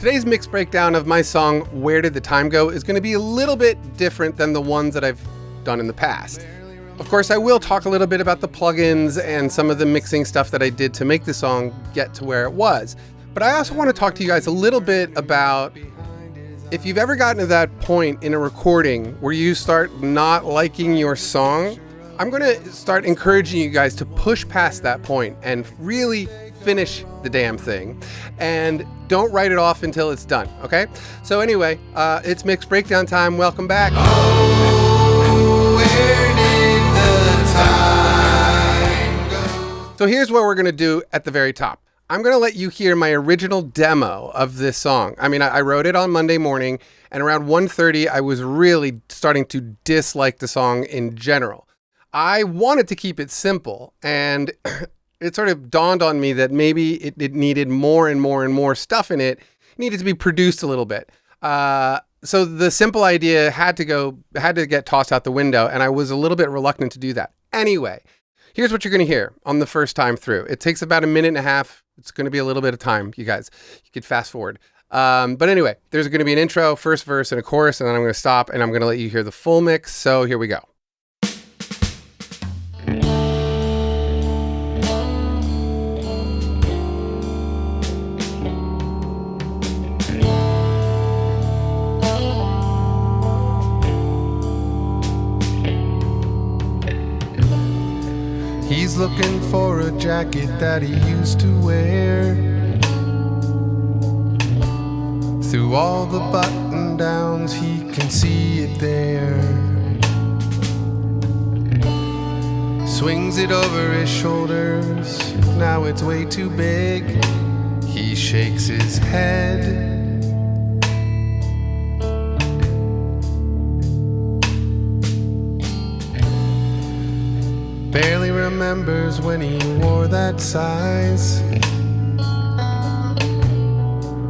Today's mix breakdown of my song, Where Did the Time Go, is going to be a little bit different than the ones that I've done in the past. Of course, I will talk a little bit about the plugins and some of the mixing stuff that I did to make the song get to where it was. But I also want to talk to you guys a little bit about if you've ever gotten to that point in a recording where you start not liking your song. I'm going to start encouraging you guys to push past that point and really finish the damn thing and don't write it off until it's done. Okay, so anyway, it's mix breakdown time. Welcome back. Oh, where did the time go? So here's what we're going to do at the very top. I'm going to let you hear my original demo of this song. I mean, I wrote it on Monday morning, and around 1:30 I was really starting to dislike the song in general. I wanted to keep it simple, and it sort of dawned on me that maybe it needed more and more and more stuff in it. It needed to be produced a little bit. So the simple idea had to get tossed out the window, and I was a little bit reluctant to do that. Anyway, here's what you're going to hear on the first time through. It takes about a minute and a half. It's going to be a little bit of time, you guys. You could fast forward. But anyway, there's going to be an intro, first verse, and a chorus, and then I'm going to stop, and I'm going to let you hear the full mix. So here we go. He's looking for a jacket that he used to wear. Through all the button downs, he can see it there. Swings it over his shoulders, now it's way too big. He shakes his head. Barely remembers when he wore that size.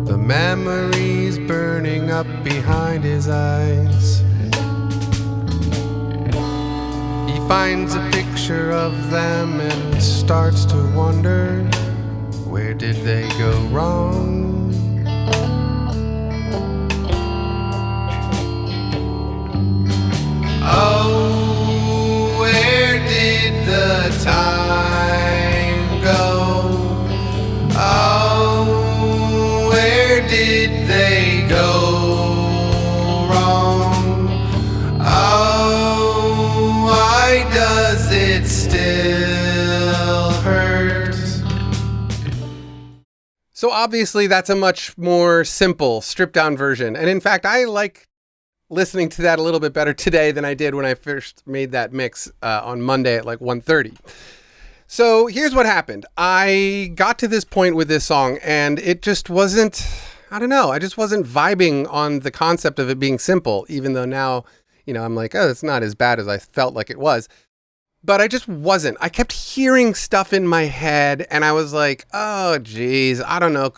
The memories burning up behind his eyes. He finds a picture of them and starts to wonder, where did they go wrong? Oh, where did the time go? Oh, where did they go wrong? Oh, why does it still hurt? So obviously that's a much more simple, stripped down version. And in fact, I like listening to that a little bit better today than I did when I first made that mix on Monday at like 1:30. So here's what happened. I got to this point with this song and it just wasn't, I don't know, I just wasn't vibing on the concept of it being simple, even though now, I'm like, oh, it's not as bad as I felt like it was. But I just wasn't. I kept hearing stuff in my head and I was like, oh, geez, I don't know.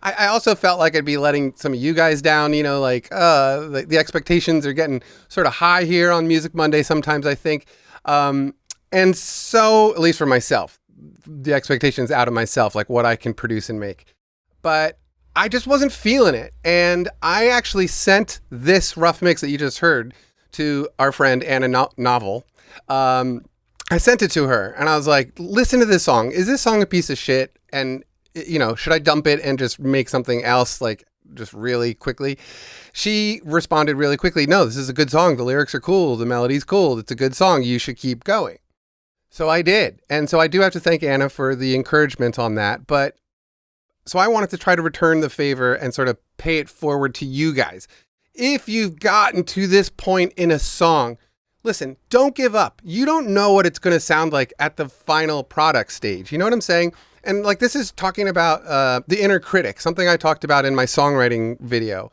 I also felt like I'd be letting some of you guys down, the expectations are getting sort of high here on Music Monday sometimes, I think. And so, at least for myself, the expectations out of myself, like what I can produce and make. But I just wasn't feeling it. And I actually sent this rough mix that you just heard to our friend Anna Novel. I sent it to her and I was like, listen to this song. Is this song a piece of shit? And should I dump it and just make something else, like just really quickly? She responded really quickly, no, this is a good song. The lyrics are cool. The melody's cool. It's a good song. You should keep going. So I did. And so I do have to thank Anna for the encouragement on that. But so I wanted to try to return the favor and sort of pay it forward to you guys. If you've gotten to this point in a song, listen, don't give up. You don't know what it's going to sound like at the final product stage. You know what I'm saying? And like, this is talking about the inner critic, something I talked about in my songwriting video.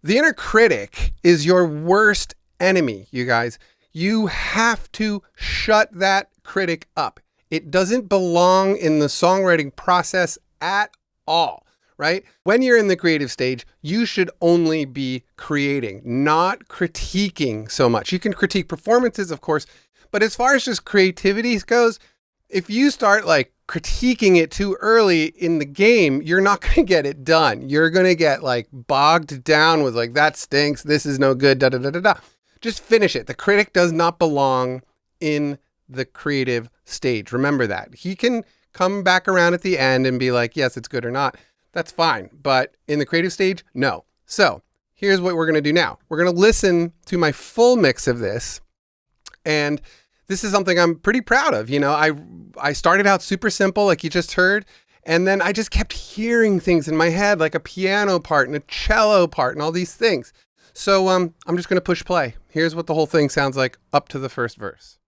The inner critic is your worst enemy, you guys. You have to shut that critic up. It doesn't belong in the songwriting process at all, right? When you're in the creative stage, you should only be creating, not critiquing so much. You can critique performances, of course, but as far as just creativity goes, if you start like critiquing it too early in the game, you're not going to get it done. You're going to get like bogged down with like, that stinks. This is no good. Da, da, da, da, da. Just finish it. The critic does not belong in the creative stage. Remember that. He can come back around at the end and be like, yes, it's good or not. That's fine. But in the creative stage, no. So here's what we're going to do now. We're going to listen to my full mix of this. And this is something I'm pretty proud of. You know, I started out super simple, like you just heard. And then I just kept hearing things in my head, like a piano part and a cello part and all these things. So I'm just going to push play. Here's what the whole thing sounds like up to the first verse.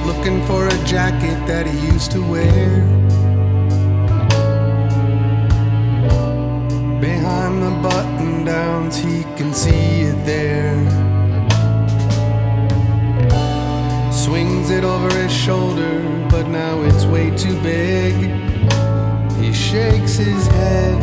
Looking for a jacket that he used to wear. Behind the button downs, he can see it there. Swings it over his shoulder, but now it's way too big. He shakes his head.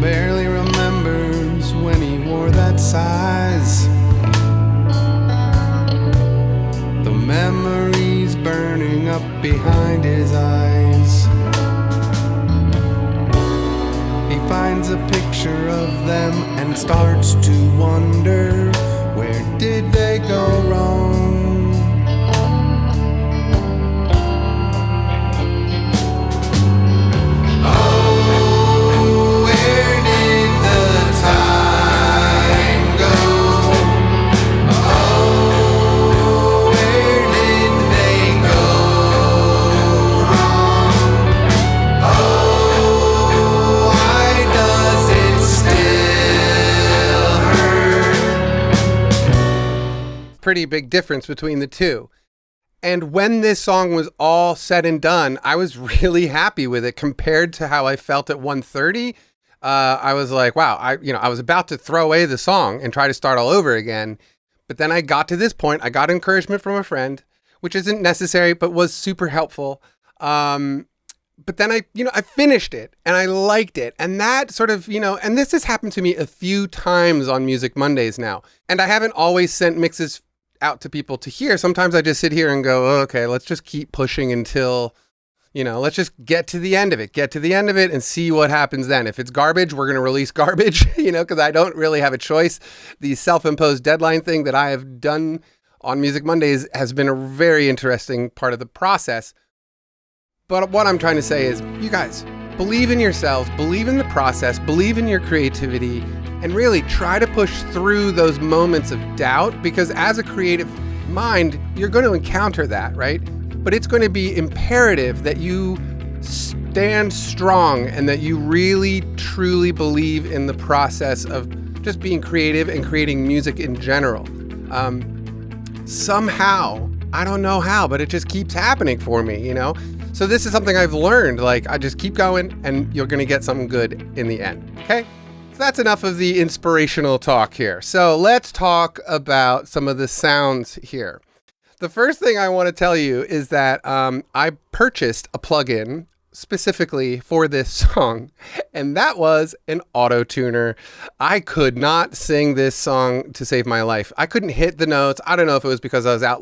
Barely remembers when he wore that size. The memories burning up behind his eyes. He finds a picture of them and starts to wonder, where did they go wrong? Pretty big difference between the two. And when this song was all said and done, I was really happy with it compared to how I felt at 1:30. I was like, wow, I was about to throw away the song and try to start all over again. But then I got to this point. I got encouragement from a friend, which isn't necessary, but was super helpful. But then I finished it and I liked it. And that sort of, and this has happened to me a few times on Music Mondays now. And I haven't always sent mixes out to people to hear. Sometimes I just sit here and go, okay, let's just keep pushing until, let's just get to the end of it and see what happens then. If it's garbage, we're going to release garbage, because I don't really have a choice. The self-imposed deadline thing that I have done on Music Mondays has been a very interesting part of the process. But what I'm trying to say is, you guys, believe in yourselves, believe in the process, believe in your creativity, and really try to push through those moments of doubt, because as a creative mind, you're going to encounter that, right? But it's going to be imperative that you stand strong and that you really, truly believe in the process of just being creative and creating music in general. Somehow, I don't know how, but it just keeps happening for me, So this is something I've learned. Like, I just keep going and you're going to get something good in the end. Okay? So that's enough of the inspirational talk here. So let's talk about some of the sounds here. The first thing I want to tell you is that I purchased a plugin specifically for this song, and that was an auto tuner. I could not sing this song to save my life. I couldn't hit the notes. I don't know if it was because I was out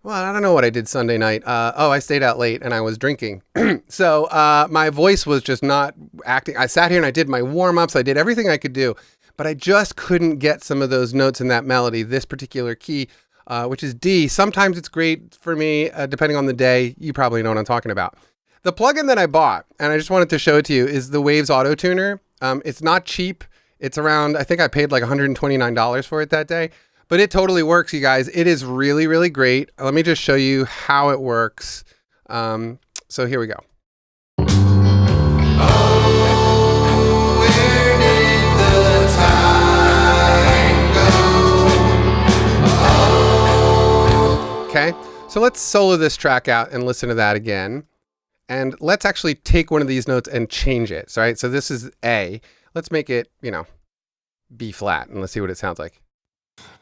I don't know what I did Sunday night. I stayed out late and I was drinking. So my voice was just not acting. I sat here and I did my warm-ups. I did everything I could do, but I just couldn't get some of those notes in that melody, this particular key, which is D. Sometimes it's great for me, depending on the day. You probably know what I'm talking about. The plugin that I bought, and I just wanted to show it to you, is the Waves Auto Tuner. It's not cheap. It's around, I think I paid like $129 for it that day. But it totally works, you guys. It is really, really great. Let me just show you how it works. So here we go. Okay, so let's solo this track out and listen to that again. And let's actually take one of these notes and change it. So, right? So this is A. Let's make it, B flat, and let's see what it sounds like.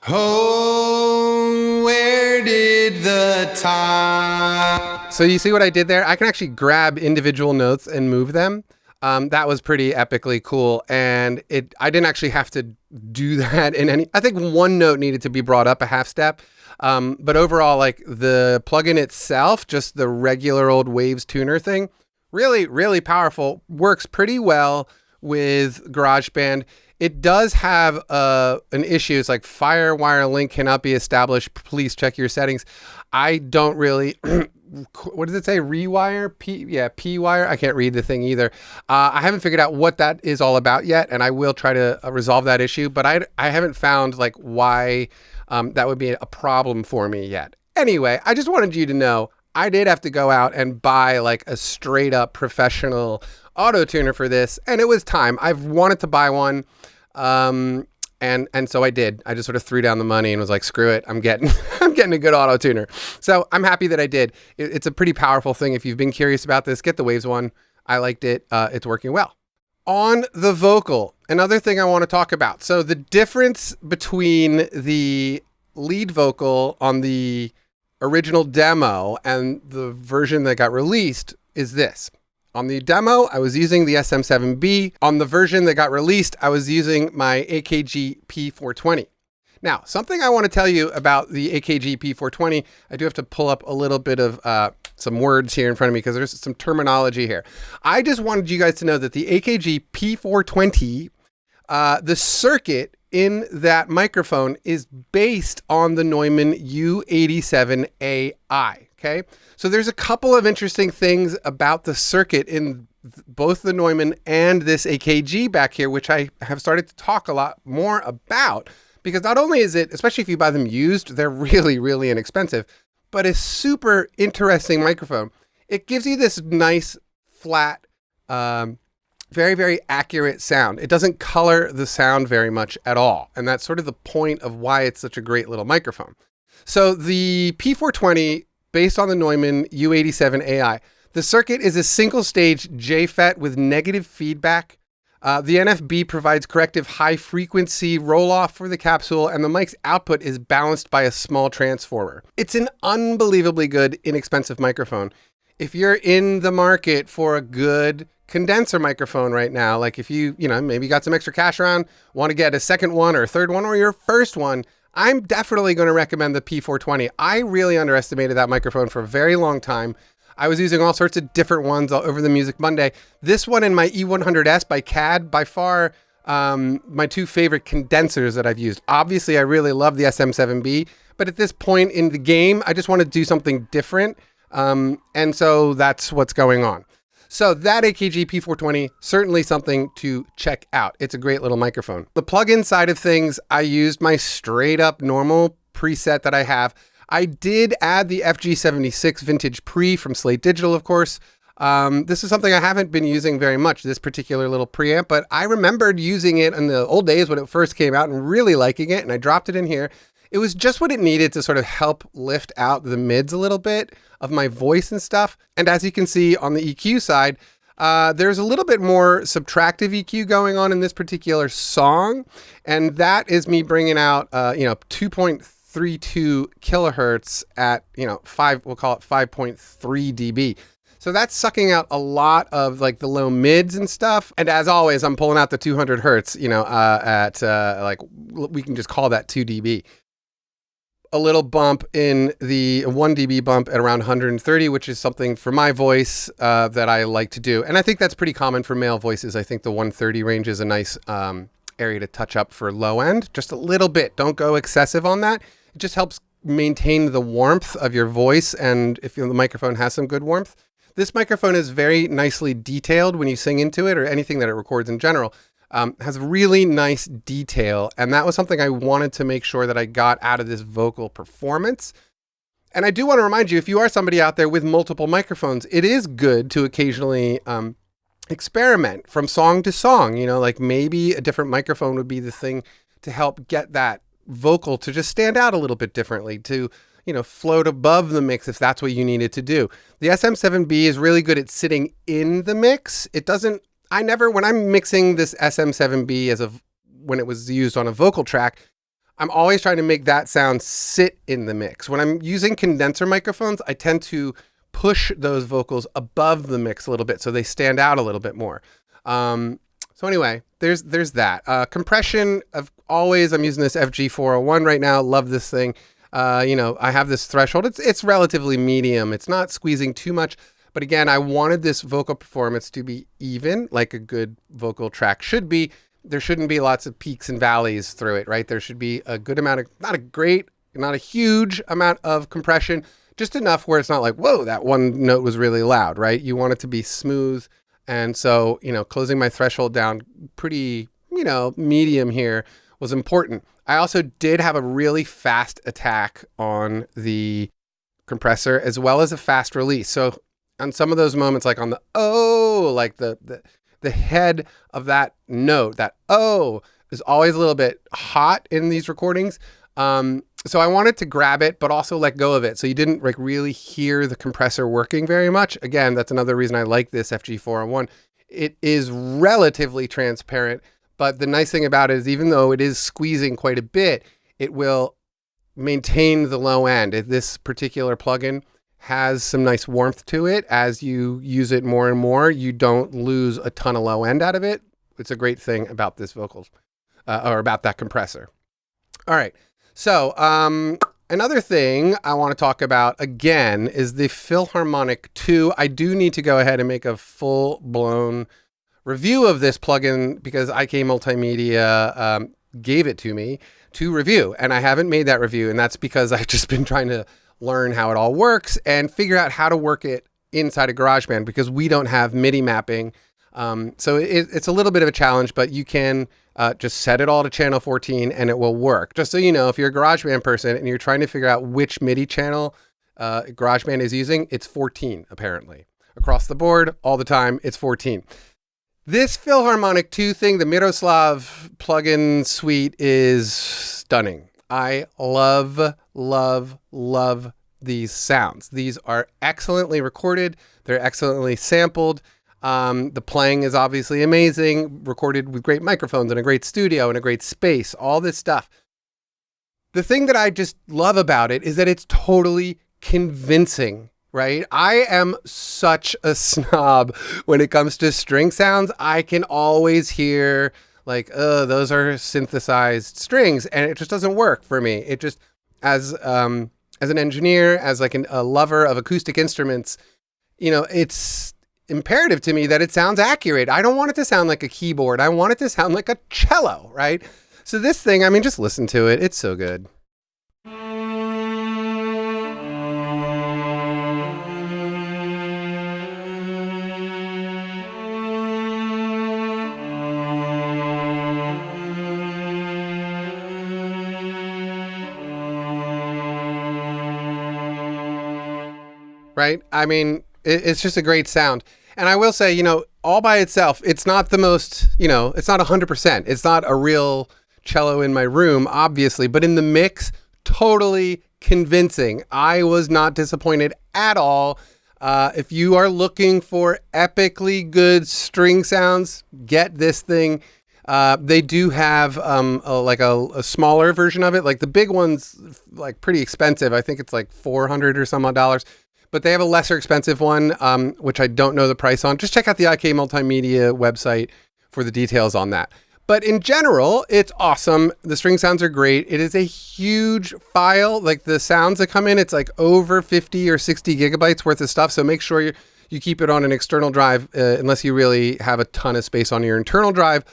Oh, where did the time? So you see what I did there? I can actually grab individual notes and move them. That was pretty epically cool. And I didn't actually have to do that in any, I think one note needed to be brought up a half step. But overall, like the plugin itself, just the regular old Waves tuner thing, really, really powerful, works pretty well with GarageBand. It does have an issue. It's like FireWire link cannot be established. Please check your settings. I don't really, what does it say? Rewire? P-wire? I can't read the thing either. I haven't figured out what that is all about yet, and I will try to resolve that issue, but I haven't found like why that would be a problem for me yet. Anyway, I just wanted you to know I did have to go out and buy like a straight up professional auto tuner for this, and it was time. I've wanted to buy one, and so I did. I just sort of threw down the money and was like, screw it, I'm getting a good auto tuner. So I'm happy that I did. It's a pretty powerful thing. If you've been curious about this, get the Waves one. I liked it. It's working well. On the vocal, another thing I want to talk about. So the difference between the lead vocal on the original demo and the version that got released is this. On the demo, I was using the SM7B. On the version that got released, I was using my AKG P420. Now, something I want to tell you about the AKG P420, I do have to pull up a little bit of some words here in front of me because there's some terminology here. I just wanted you guys to know that the AKG P420, the circuit in that microphone is based on the Neumann U87AI. Okay, so there's a couple of interesting things about the circuit in both the Neumann and this AKG back here, which I have started to talk a lot more about, because not only is it, especially if you buy them used, they're really, really inexpensive, but a super interesting microphone. It gives you this nice, flat, very, very accurate sound. It doesn't color the sound very much at all. And that's sort of the point of why it's such a great little microphone. So the P420, based on the Neumann U87AI. The circuit is a single stage JFET with negative feedback. The NFB provides corrective high frequency roll off for the capsule, and the mic's output is balanced by a small transformer. It's an unbelievably good, inexpensive microphone. If you're in the market for a good condenser microphone right now, like if you maybe got some extra cash around, want to get a second one or a third one or your first one, I'm definitely going to recommend the P420. I really underestimated that microphone for a very long time. I was using all sorts of different ones all over the Music Monday. This one and my E100S by CAD, by far my two favorite condensers that I've used. Obviously, I really love the SM7B, but at this point in the game, I just want to do something different. And so that's what's going on. So that AKG P420, certainly something to check out. It's a great little microphone. The plugin side of things, I used my straight up normal preset that I have. I did add the FG76 Vintage Pre from Slate Digital, of course. This is something I haven't been using very much, this particular little preamp, but I remembered using it in the old days when it first came out and really liking it, and I dropped it in here. It was just what it needed to sort of help lift out the mids a little bit of my voice and stuff. And as you can see on the EQ side, there's a little bit more subtractive EQ going on in this particular song. And that is me bringing out, 2.32 kilohertz at, we'll call it 5.3 dB. So that's sucking out a lot of like the low mids and stuff. And as always, I'm pulling out the 200 hertz, we can just call that 2 dB. A little bump in the 1 dB bump at around 130, which is something for my voice that I like to do. And I think that's pretty common for male voices. I think the 130 range is a nice area to touch up for low end, just a little bit. Don't go excessive on that. It just helps maintain the warmth of your voice. And if the microphone has some good warmth, this microphone is very nicely detailed when you sing into it or anything that it records in general. Has really nice detail. And that was something I wanted to make sure that I got out of this vocal performance. And I do want to remind you, if you are somebody out there with multiple microphones, it is good to occasionally experiment from song to song. Like maybe a different microphone would be the thing to help get that vocal to just stand out a little bit differently, to float above the mix if that's what you needed to do. The SM7B is really good at sitting in the mix. It doesn't, when I'm mixing this SM7B as a when it was used on a vocal track, I'm always trying to make that sound sit in the mix. When I'm using condenser microphones, I tend to push those vocals above the mix a little bit so they stand out a little bit more. So anyway, there's that. Compression, I'm using this FG401 right now. Love this thing. I have this threshold. It's relatively medium. It's not squeezing too much. But again, I wanted this vocal performance to be even, like a good vocal track should be. There shouldn't be lots of peaks and valleys through it, right? There should be a good amount of, not a huge amount of compression, just enough where it's not like, whoa, that one note was really loud, right? You want it to be smooth. And so, closing my threshold down pretty, medium here was important. I also did have a really fast attack on the compressor as well as a fast release. So on some of those moments, like on the like the head of that note, that is always a little bit hot in these recordings. So I wanted to grab it, but also let go of it. So you didn't really hear the compressor working very much. Again, that's another reason I like this FG401. It is relatively transparent, but the nice thing about it is even though it is squeezing quite a bit, it will maintain the low end. This particular plugin has some nice warmth to it. As you use it more and more, you don't lose a ton of low end out of it. It's a great thing about this vocals, or about that compressor. All right. So another thing I want to talk about again is the Philharmonic 2. I do need to go ahead and make a full-blown review of this plugin because IK Multimedia gave it to me to review, and I haven't made that review, and that's because I've just been trying to learn how it all works and figure out how to work it inside of GarageBand because we don't have MIDI mapping. So it's a little bit of a challenge, but you can just set it all to channel 14 and it will work. Just so you know, if you're a GarageBand person and you're trying to figure out which MIDI channel GarageBand is using, it's 14 apparently. Across the board, all the time, it's 14. This Philharmonic 2 thing, the Miroslav plugin suite is stunning. I love, love, love these sounds. These are excellently recorded. They're excellently sampled. The playing is obviously amazing, recorded with great microphones and a great studio and a great space, all this stuff. The thing that I just love about it is that it's totally convincing, right? I am such a snob when it comes to string sounds. I can always hear like, those are synthesized strings, and it just doesn't work for me. It just, as an engineer, as like a lover of acoustic instruments, it's imperative to me that it sounds accurate. I don't want it to sound like a keyboard. I want it to sound like a cello, right? So this thing, just listen to it. It's so good. Right? It's just a great sound. And I will say, all by itself, it's not the most, it's not 100%. It's not a real cello in my room, obviously, but in the mix, totally convincing. I was not disappointed at all. If you are looking for epically good string sounds, get this thing. They do have a smaller version of it. Like the big one's like pretty expensive. I think it's like $400 or some odd dollars. But they have a lesser expensive one, which I don't know the price on. Just check out the IK Multimedia website for the details on that. But in general, it's awesome. The string sounds are great. It is a huge file. Like the sounds that come in, it's like over 50 or 60 gigabytes worth of stuff. So make sure you keep it on an external drive unless you really have a ton of space on your internal drive.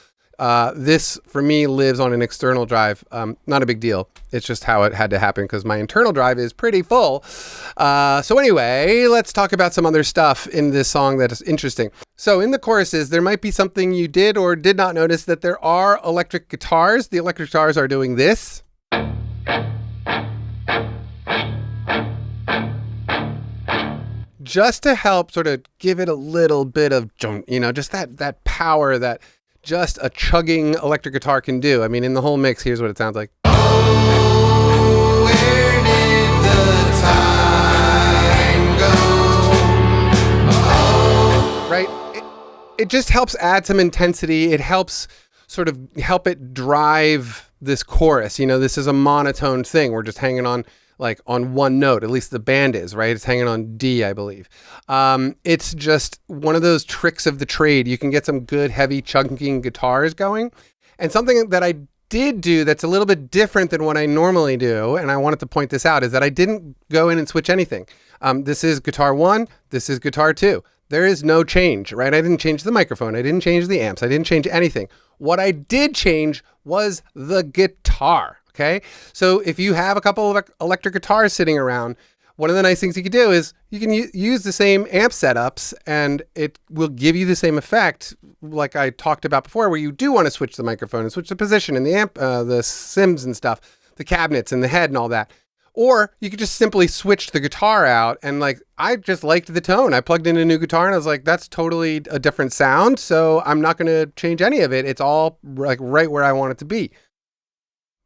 This, for me, lives on an external drive. Not a big deal. It's just how it had to happen because my internal drive is pretty full. So anyway, let's talk about some other stuff in this song that is interesting. So in the choruses, there might be something you did or did not notice that there are electric guitars. The electric guitars are doing this. Just to help sort of give it a little bit of, just that power that just a chugging electric guitar can do. In the whole mix, here's what it sounds like. Oh, where did the time go? Oh. Right? It just helps add some intensity. It helps sort of help it drive this chorus. This is a monotone thing. We're just hanging on like on one note, at least the band is, right? It's hanging on D, I believe. It's just one of those tricks of the trade. You can get some good, heavy, chunking guitars going. And something that I did do that's a little bit different than what I normally do, and I wanted to point this out, is that I didn't go in and switch anything. This is guitar 1, this is guitar 2. There is no change, right? I didn't change the microphone. I didn't change the amps. I didn't change anything. What I did change was the guitar, okay? So if you have a couple of electric guitars sitting around, one of the nice things you can do is you can use the same amp setups and it will give you the same effect like I talked about before, where you do want to switch the microphone and switch the position and the amp, the Sims and stuff, the cabinets and the head and all that. Or you could just simply switch the guitar out and like, I just liked the tone. I plugged in a new guitar and I was like, that's totally a different sound. So I'm not going to change any of it. It's all like right where I want it to be.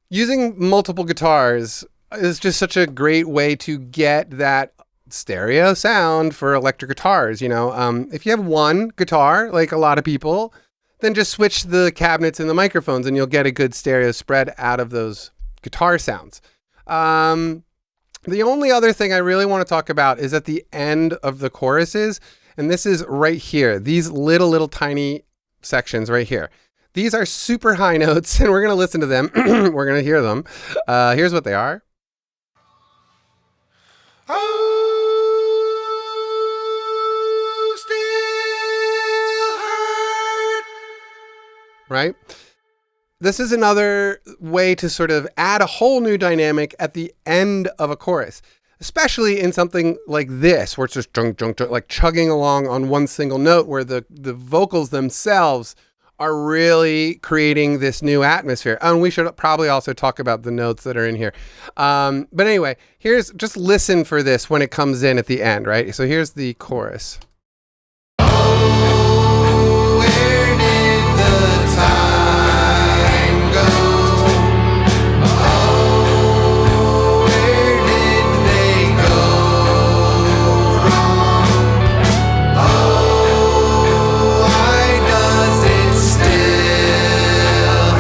Using multiple guitars is just such a great way to get that stereo sound for electric guitars. If you have one guitar, like a lot of people, then just switch the cabinets and the microphones and you'll get a good stereo spread out of those guitar sounds. The only other thing I really want to talk about is at the end of the choruses, and this is right here, these little tiny sections right here. These are super high notes, and we're going to listen to them. We're going to hear them. Here's what they are. Oh, still hurt. Right? This is another way to sort of add a whole new dynamic at the end of a chorus, especially in something like this, where it's just junk, like chugging along on one single note, where the vocals themselves are really creating this new atmosphere. And we should probably also talk about the notes that are in here. But anyway, just listen for this when it comes in at the end, right? So here's the chorus. Oh, where did the time go? Oh, where did they go wrong? Oh, why does it still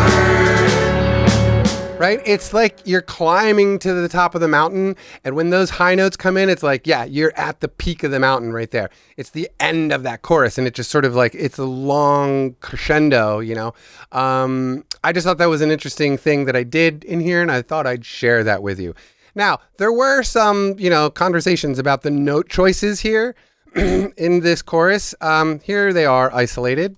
hurt? Right? It's like you're climbing to the top of the mountain, and when those high notes come in, it's like, yeah, you're at the peak of the mountain right there. It's the end of that chorus, and it just sort of like, it's a long crescendo, I just thought that was an interesting thing that I did in here, and I thought I'd share that with you. Now, there were some, conversations about the note choices here in this chorus. Here they are isolated.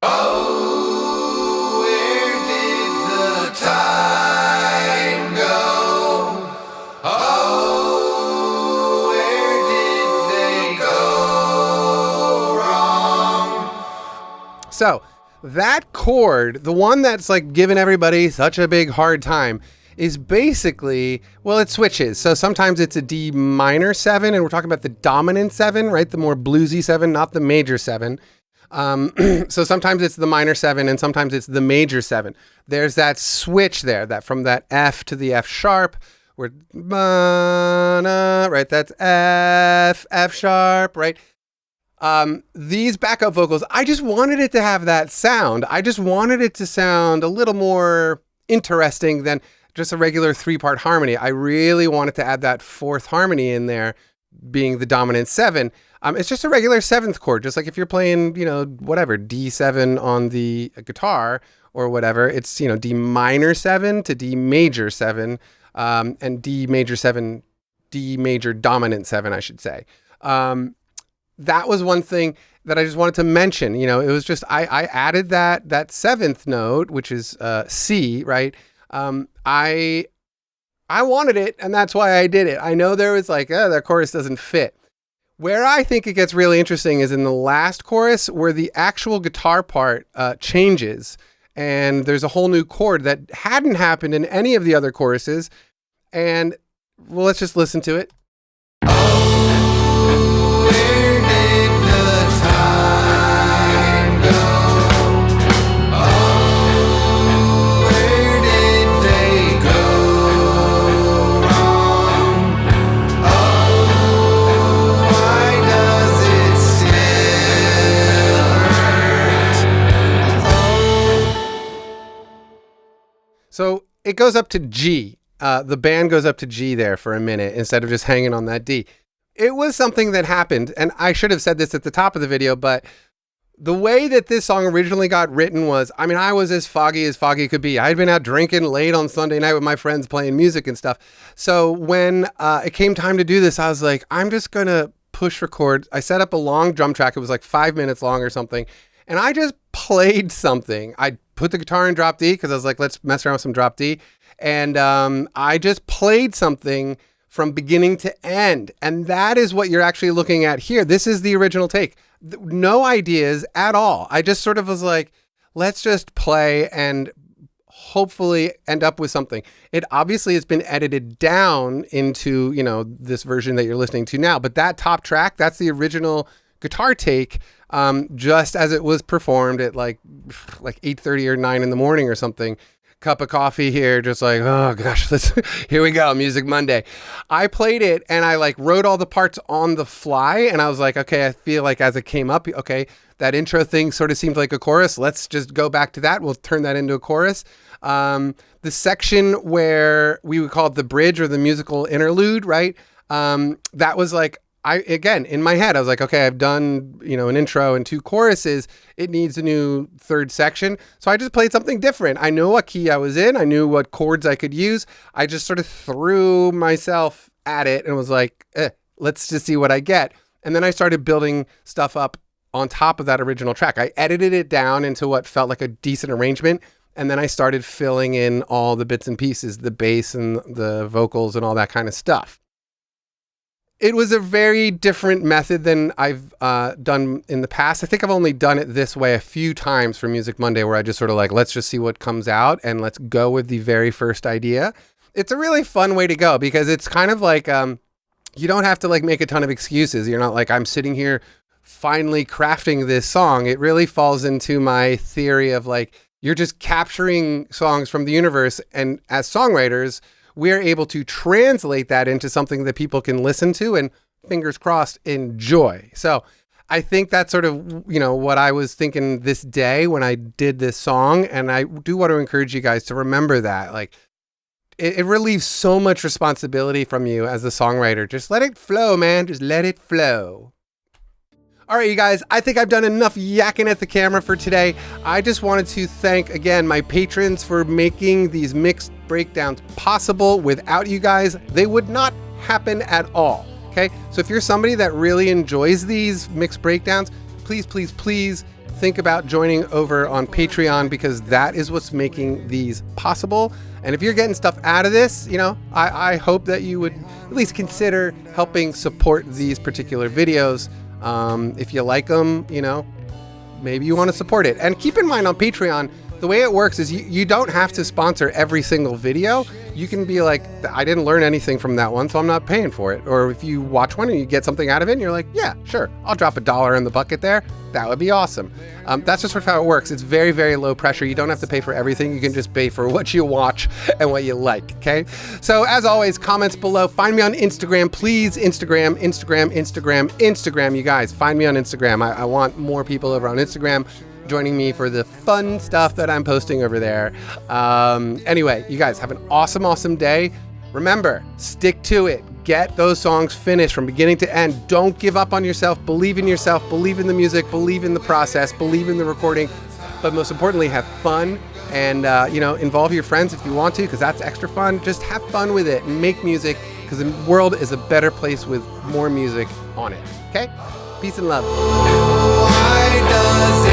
Oh, where did the time go? Oh, where did they go wrong? So that chord, the one that's like giving everybody such a big hard time, is basically, well, it switches. So sometimes it's a D minor 7, and we're talking about the dominant 7, right? The more bluesy 7, not the major 7. So sometimes it's the minor 7 and sometimes it's the major 7. There's that switch there, that from that F to the F sharp, where, right? That's F sharp, right? These backup vocals, I just wanted it to have that sound. I just wanted it to sound a little more interesting than just a regular 3-part harmony. I really wanted to add that 4th harmony in there, being the dominant 7. It's just a regular 7th chord, just like if you're playing, whatever, D7 on the guitar or whatever. It's, D minor 7 to D major 7, and D major 7, D major dominant 7, I should say. That was one thing that I just wanted to mention. It was just, I added that 7th note, which is C, right? I wanted it, and that's why I did it. I know there was like, that chorus doesn't fit. Where I think it gets really interesting is in the last chorus, where the actual guitar part changes, and there's a whole new chord that hadn't happened in any of the other choruses. And well, let's just listen to it. Oh, where did the time go? Oh, where did they go wrong? Oh, why does it still hurt? So it goes up to G. The band goes up to G there for a minute instead of just hanging on that D. It was something that happened, and I should have said this at the top of the video, but the way that this song originally got written was, I mean, I was as foggy could be. I had been out drinking late on Sunday night with my friends playing music and stuff. So when it came time to do this, I was like, I'm just going to push record. I set up a long drum track. It was like 5 minutes long or something. And I just played something. I put the guitar in drop D because I was like, let's mess around with some drop D. And I just played something from beginning to end. And that is what you're actually looking at here. This is the original take. No ideas at all. I just sort of was like, let's just play and hopefully end up with something. It obviously has been edited down into, you know, this version that you're listening to now. But that top track, that's the original guitar take, just as it was performed at like 8:30 or 9 in the morning or something. Cup of coffee here, just like, oh gosh, here we go, Music Monday. I played it and I like wrote all the parts on the fly, and I was like, okay, I feel like as it came up, okay, that intro thing sort of seemed like a chorus. Let's just go back to that. We'll turn that into a chorus. The section where we would call it the bridge or the musical interlude, right? That was like, again, in my head, I was like, okay, I've done, you know, an intro and 2 choruses. It needs a new third section. So I just played something different. I knew what key I was in. I knew what chords I could use. I just sort of threw myself at it and was like, let's just see what I get. And then I started building stuff up on top of that original track. I edited it down into what felt like a decent arrangement. And then I started filling in all the bits and pieces, the bass and the vocals and all that kind of stuff. It was a very different method than I've done in the past. I think I've only done it this way a few times for Music Monday, where I just sort of like, let's just see what comes out and let's go with the very first idea. It's a really fun way to go because it's kind of like, you don't have to like make a ton of excuses. You're not like, I'm sitting here finally crafting this song. It really falls into my theory of like, you're just capturing songs from the universe. And as songwriters, we're able to translate that into something that people can listen to and, fingers crossed, enjoy. So I think that's sort of, you know, what I was thinking this day when I did this song. And I do want to encourage you guys to remember that. Like, it relieves so much responsibility from you as a songwriter. Just let it flow, man. Just let it flow. All right, you guys, I think I've done enough yakking at the camera for today. I just wanted to thank, again, my patrons for making these mixed breakdowns possible. Without you guys, they would not happen at all, okay? So if you're somebody that really enjoys these mixed breakdowns, please, please, please think about joining over on Patreon, because that is what's making these possible. And if you're getting stuff out of this, you know, I hope that you would at least consider helping support these particular videos. If you like them, you know, maybe you want to support it. And keep in mind on Patreon, the way it works is you don't have to sponsor every single video. You can be like, I didn't learn anything from that one, so I'm not paying for it. Or if you watch one and you get something out of it and you're like, yeah, sure, I'll drop $1 in the bucket there. That would be awesome. That's just sort of how it works. It's very, very low pressure. You don't have to pay for everything. You can just pay for what you watch and what you like, okay? So as always, comments below. Find me on Instagram, please. Instagram, you guys. Find me on Instagram. I want more people over on Instagram joining me for the fun stuff that I'm posting over there. Anyway, you guys have an awesome, awesome day. Remember, stick to it. Get those songs finished from beginning to end. Don't give up on yourself. Believe in yourself. Believe in the music. Believe in the process. Believe in the recording. But most importantly, have fun. And, you know, involve your friends if you want to, because that's extra fun. Just have fun with it and make music, because the world is a better place with more music on it. Okay? Peace and love. Why does